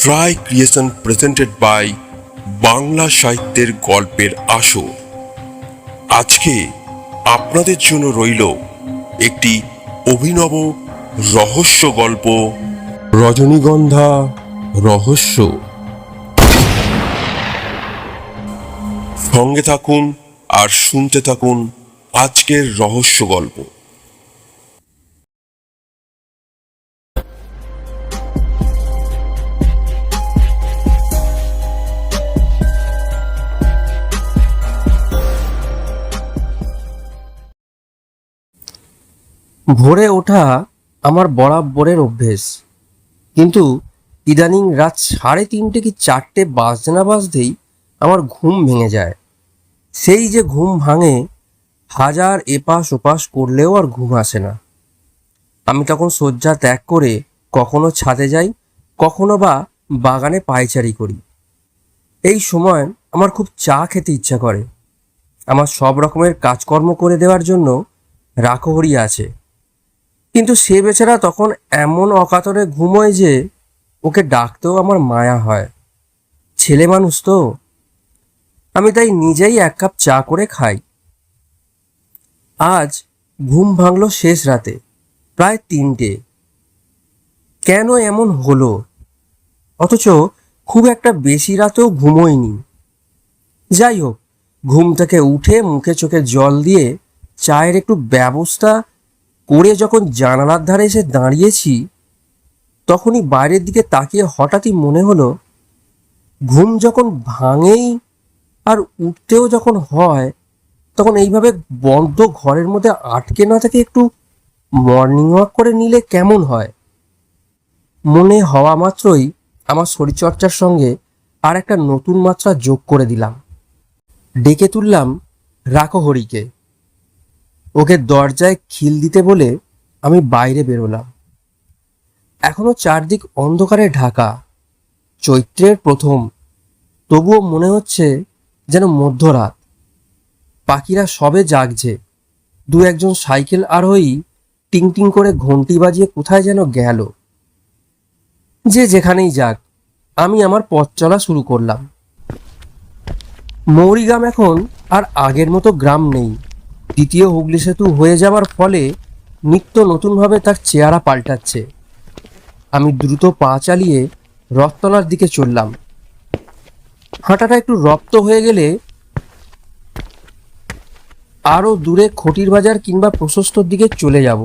Try creation presented by Bangla সাহিত্যের গল্পের আসর। আজকে আপনাদের জন্য রইল একটি অভিনব রহস্য গল্প, রজনীগন্ধা রহস্য। সঙ্গে থাকুন আর শুনতে থাকুন আজকের রহস্য গল্প। ভোরে ওঠা আমার বরাবরের অভ্যেস, কিন্তু ইদানিং রাত 3:30 কি 4টে বাজতে না বাজতেই আমার ঘুম ভেঙে যায়। সেই যে ঘুম ভাঙে, হাজার এপাশ ওপাশ করলেও আর ঘুম আসে না। আমি তখন শয্যা ত্যাগ করে কখনো ছাদে যাই, কখনো বা বাগানে পায়চারি করি। এই সময় আমার খুব চা খেতে ইচ্ছা করে। আমার সব রকমের কাজকর্ম করে দেওয়ার জন্য রাখহরি আছে, কিন্তু সে বেচারা তখন এমন অকাতরে ঘুমোয় যে ওকে ডাকতেও আমার মায়া হয়। ছেলে মানুষ তো, আমি তাই নিজেই 1 কাপ চা করে খাই। আজ ঘুম ভাঙল শেষ রাতে, প্রায় 3টে। কেন এমন হলো? অথচ খুব একটা বেশি রাতেও ঘুমোইনি। যাই হোক, ঘুম থেকে উঠে মুখে চোখে জল দিয়ে চায়ের একটু ব্যবস্থা করে যখন জানালার ধারে এসে দাঁড়িয়েছি, তখনই বাইরের দিকে তাকিয়ে হঠাৎই মনে হলো, ঘুম যখন ভাঙেই আর উঠতেও যখন হয়, তখন এইভাবে বন্ধ ঘরের মধ্যে আটকে না থেকে একটু মর্নিং ওয়াক করে নিলে কেমন হয়? মনে হওয়া মাত্রই আমার শরীরচর্চার সঙ্গে আর একটা নতুন মাত্রা যোগ করে দিলাম। ডেকে তুললাম রাখহরিকে। ওকে দরজায় খিল দিতে বলে আমি বাইরে বেরোলাম। এখনো চারদিক অন্ধকারে ঢাকা, চৈত্রের প্রথম, তবুও মনে হচ্ছে যেন মধ্যরাত। পাখিরা সবে জাগছে। 2-1জন সাইকেল আরোহী টিং টিং করে ঘন্টি বাজিয়ে কোথায় যেন গেল। যে যেখানেই যাক, আমি আমার পথ চলা শুরু করলাম। মৌরিগ্রাম এখন আর আগের মতো গ্রাম নেই। দ্বিতীয় হুগলি সেতু হয়ে যাওয়ার ফলে নিত্য নতুনভাবে তার চেহারা পাল্টাচ্ছে। আমি দ্রুত পা চালিয়ে রথতলার দিকে চললাম। হাঁটাটা একটু রপ্ত হয়ে গেলে আরও দূরে খটির বাজার কিংবা প্রশস্তর দিকে চলে যাব।